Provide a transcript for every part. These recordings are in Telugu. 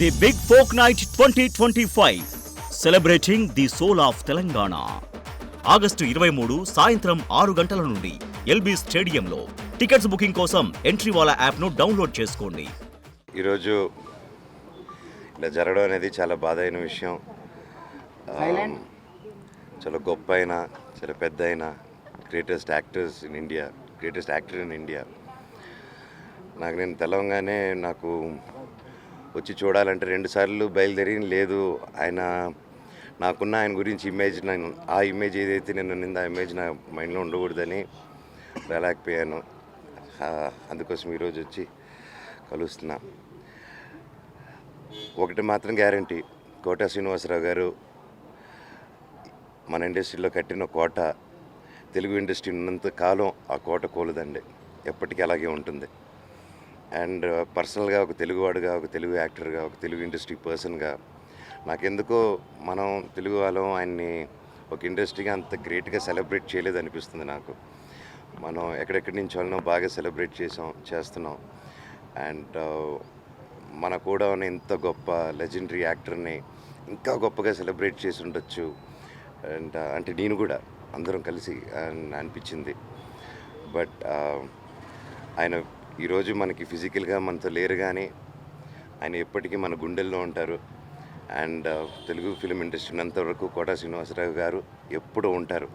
The big folk night 2025 celebrating the soul of Telangana. August 23 సాయంత్రం 6 గంటల నుండి ఎల్బీ స్టేడియంలో. టికెట్స్ బుకింగ్ కోసం ఎంట్రీవాలా యాప్ను డౌన్లోడ్ చేసుకోండి. ఈరోజు ఇలా జరగడం అనేది చాలా బాధ అయిన విషయం. చాలా గొప్ప అయిన, చాలా పెద్ద అయిన గ్రేటెస్ట్ యాక్టర్ ఇన్ ఇండియా. నేను తెలవంగానే నాకు వచ్చి చూడాలంటే 2 సార్లు బయలుదేరి లేదు, ఆయన గురించి ఇమేజ్, ఆ ఇమేజ్ ఏదైతే నేను నింద ఆ ఇమేజ్ నా మైండ్లో ఉండకూడదని రాలేకపోయాను. అందుకోసం ఈరోజు వచ్చి కలుస్తున్నా. ఒకటి మాత్రం గ్యారంటీ, కోట శ్రీనివాసరావు గారు మన ఇండస్ట్రీలో కట్టిన కోట, తెలుగు ఇండస్ట్రీ ఉన్నంత కాలం ఆ కోట కోలదండి, ఎప్పటికీ అలాగే ఉంటుంది. అండ్ పర్సనల్గా ఒక తెలుగువాడుగా, ఒక తెలుగు యాక్టర్గా, ఒక తెలుగు ఇండస్ట్రీ పర్సన్గా నాకెందుకో మనం తెలుగు వాళ్ళం ఆయన్ని ఒక ఇండస్ట్రీగా అంత గ్రేట్గా సెలబ్రేట్ చేయలేదు అనిపిస్తుంది నాకు. మనం ఎక్కడెక్కడి నుంచి వాళ్ళనో బాగా సెలబ్రేట్ చేస్తున్నాం. అండ్ మన కూడా ఉన్న ఇంత గొప్ప లెజెండరీ యాక్టర్ని ఇంకా గొప్పగా సెలబ్రేట్ చేసి ఉండొచ్చు. అండ్ అంటే నేను కూడా అందరం కలిసి అనిపించింది. బట్ ఆయన ఈరోజు మనకి ఫిజికల్గా మనతో లేరు, కానీ ఆయన ఎప్పటికీ మన గుండెల్లో ఉంటారు. అండ్ తెలుగు ఫిలిం ఇండస్ట్రీ ఉన్నంతవరకు కోట శ్రీనివాసరావు గారు ఎప్పుడూ ఉంటారు.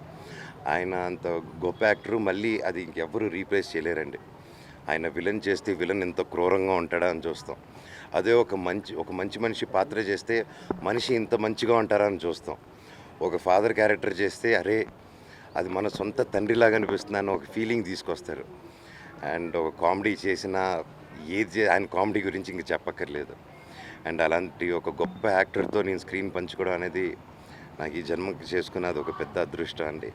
ఆయన అంత గొప్ప యాక్టరు, మళ్ళీ అది ఇంకెవ్వరూ రీప్లేస్ చేయలేరండి. ఆయన విలన్ చేస్తే విలన్ ఎంత క్రూరంగా ఉంటాడా అని చూస్తాం. అదే ఒక మంచి మనిషి పాత్ర చేస్తే మనిషి ఇంత మంచిగా ఉంటారా అని చూస్తాం. ఒక ఫాదర్ క్యారెక్టర్ చేస్తే అరే అది మన సొంత తండ్రిలాగా అనిపిస్తుంది అని ఒక ఫీలింగ్ తీసుకొస్తారు. అండ్ ఒక కామెడీ చేసిన ఆయన కామెడీ గురించి ఇంక చెప్పక్కర్లేదు. అండ్ అలాంటి ఒక గొప్ప యాక్టర్తో నేను స్క్రీన్ పంచుకోవడం అనేది నాకు ఈ జన్మకి చేసుకున్నది ఒక పెద్ద అదృష్టం అండి.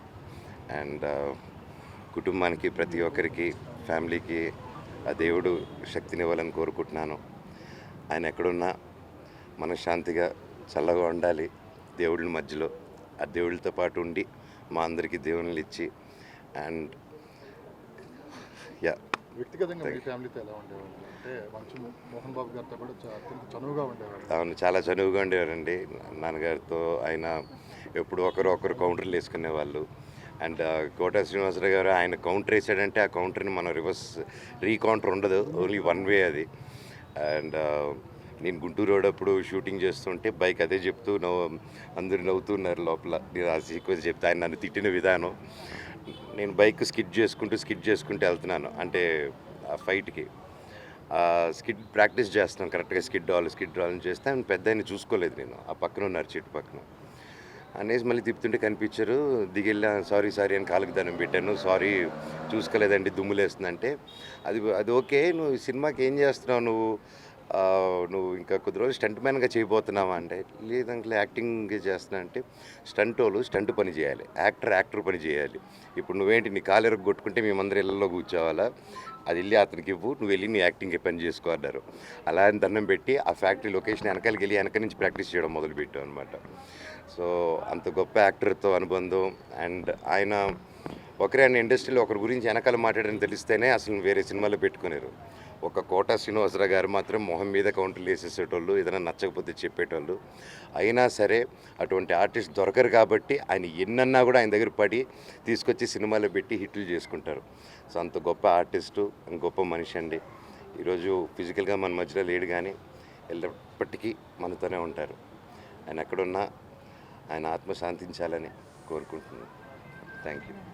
అండ్ కుటుంబానికి, ప్రతి ఒక్కరికి, ఫ్యామిలీకి ఆ దేవుడు శక్తినివ్వాలని కోరుకుంటున్నాను. ఆయన ఎక్కడున్నా మనశ్శాంతిగా చల్లగా ఉండాలి దేవుళ్ళ మధ్యలో. ఆ దేవుళ్ళతో పాటు ఉండి మా అందరికీ దేవుళ్ళు ఇచ్చి. అండ్ వ్యక్తిగతంగా మీ ఫ్యామిలీతో ఎలా ఉండేవారు? అంటే మంచు మోహన్ బాబు గారితో కూడా చనువుగా ఉండేవారు. అవును, చాలా చనువుగా ఉండేవారండి. నాన్నగారితో ఆయన ఎప్పుడు ఒకరు కౌంటర్లు వేసుకునేవాళ్ళు. అండ్ కోట శ్రీనివాసరావు గారు ఆయన కౌంటర్ వేసాడంటే ఆ కౌంటర్ని మనం రీకౌంటర్ ఉండదు, ఓన్లీ వన్ వే అది. అండ్ నేను గుంటూరు రోడ్ అప్పుడు షూటింగ్ చేస్తుంటే బైక్ అదే చెప్తూ అందరూ నవ్వుతున్నారు లోపల. నేను ఆ సీక్వెన్స్ చెప్తే ఆయన నన్ను తిట్టిన విధానం, నేను బైక్ స్కిడ్ చేసుకుంటూ వెళ్తున్నాను, అంటే ఆ ఫైట్కి స్కిడ్ ప్రాక్టీస్ చేస్తున్నాను. కరెక్ట్గా స్కిడ్ డ్రాల్ చేస్తే ఆయన పెద్ద ఆయన చూసుకోలేదు, నేను ఆ పక్కన ఉన్నారు చెట్టు పక్కన అనేసి మళ్ళీ తిప్పుతుంటే కనిపించారు. దిగెళ్ళా సారీ అని కాళ్ళకి దండం పెట్టాను. సారీ చూసుకోలేదండి, దుమ్ములేస్తుందంటే అది ఓకే, నువ్వు సినిమాకి ఏం చేస్తున్నావు, నువ్వు ఇంకా కొద్ది రోజులు స్టంట్ మ్యాన్గా చేయబోతున్నావా అంటే, లేదంటే యాక్టింగ్ చేస్తున్నా అంటే, స్టంట్ పని చేయాలి, యాక్టర్ పని చేయాలి. ఇప్పుడు నువ్వేంటి నీ కాలు కొట్టుకుంటే మేమందరం ఇళ్ళలో కూర్చోవాలా, అది వెళ్ళి అతనికి ఇవ్వు, నువ్వు వెళ్ళి నీ యాక్టింగ్ పని చేసుకో అన్నారు. అలా అని దండం పెట్టి ఆ ఫ్యాక్టరీ లొకేషన్ వెనక నుంచి ప్రాక్టీస్ చేయడం మొదలుపెట్టాం అనమాట. సో అంత గొప్ప యాక్టర్తో అనుబంధం. అండ్ ఆయన ఇండస్ట్రీలో ఒకరి గురించి వెనకాల మాట్లాడని తెలిస్తేనే అసలు వేరే సినిమాలో పెట్టుకునేరు. ఒక కోట శ్రీనివాసరావు గారు మాత్రం మొహం మీద కౌంటర్లు వేసేసేటోళ్ళు, ఏదైనా నచ్చకపోతే చెప్పేటోళ్ళు. అయినా సరే అటువంటి ఆర్టిస్ట్ దొరకరు కాబట్టి ఆయన ఎన్నన్నా కూడా ఆయన దగ్గర పడి తీసుకొచ్చి సినిమాలో పెట్టి హిట్లు చేసుకుంటారు. సో అంత గొప్ప ఆర్టిస్టు, గొప్ప మనిషి అండి. ఈరోజు ఫిజికల్గా మన మధ్యలో లేడు, కానీ ఎప్పటికీ మనతోనే ఉంటారు. ఆయన ఎక్కడున్నా ఆయన ఆత్మ శాంతించాలని కోరుకుంటున్నాను. Thank you.